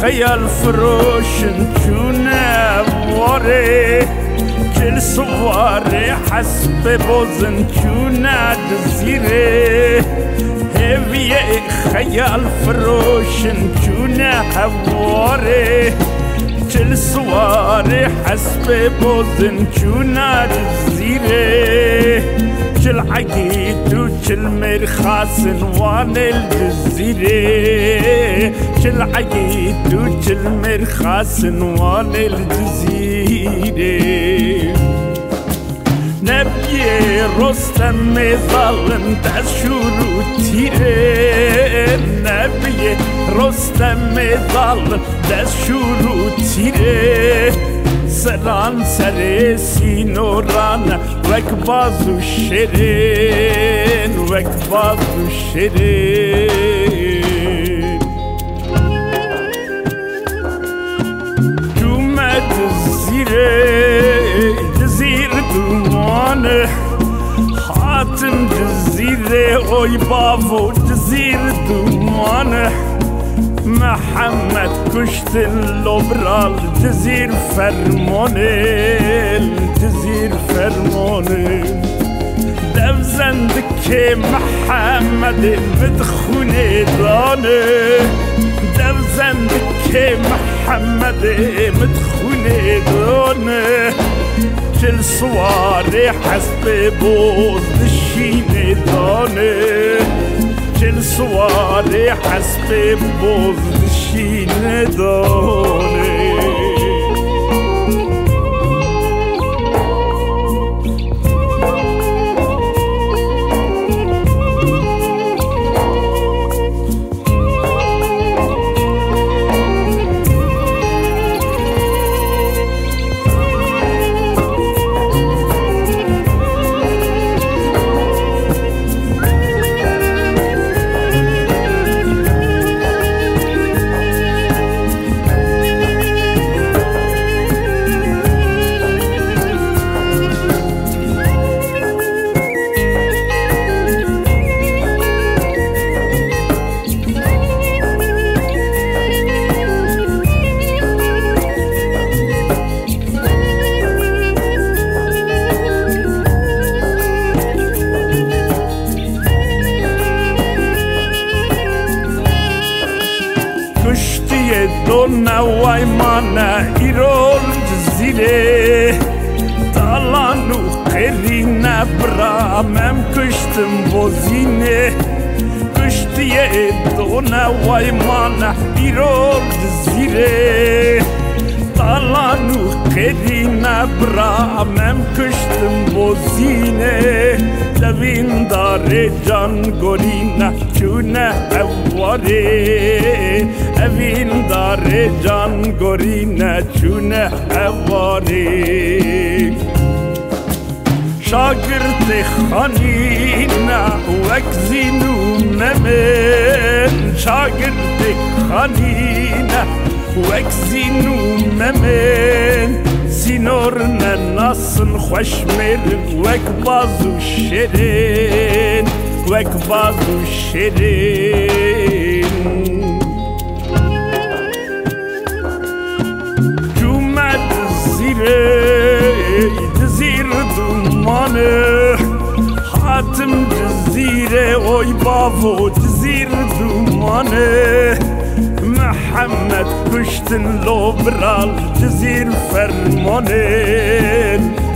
خيال فروش نجونا بوري كل صواري حسب بوزن جونا جزيرة هبي خيال فروش نجونا بوري كل صواري حسب بوزن جونا جزيرة كل عقيد وكل مرخاص وان الجزيرة كل عقيد وكل مرخاص وان الجزيرة نبي رستم ظلم تشور تيره نبي رستم ظلم تشور تيره سلام سر سینوران وک بازو شیرین وک بازو شیرین جومت زیر دومانه حاتم جزیره اوی بابو جزیر دومانه محمد كشت اللبرال جزير فرمانه الجزير فرمانه دفزندك محمد مدخونه دانه دفزندك محمد مدخونه دانه كل صواري حسب بوز دشينه دانه كل صواري حسب بوز دشينه دانه دونا وایمانا ایرول جزیره تالانو قرینا برامم کشتم بوزینه کشتیه دونا وایمانا ایرول جزیره تالانو قرینا برامم کشتم بوزینه لوین داره جان گورینا چونه اواره اوین داره جان گورینا چونه اواره شاگرد خانینا وکزینو ممن شاگرد خانینا وکزینو ممن سینورنا ناسن خوشمر وک بازو شیرین وک بازو شیرین جومت زیر دومانه حاتم جزیره اوی بابو جزیر دومانه محمد كشتن لوبرال جزير فرمانه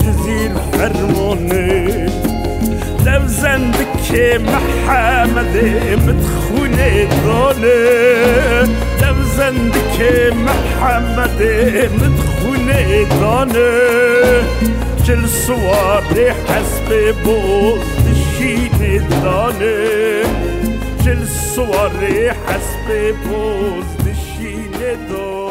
جزير فرمانه دفزندك محمد مدخونه دانه دفزندك محمد مدخونه دانه كل صواري حسب بوز دشينه دانه كل صواري حسب بوز دشينه دانه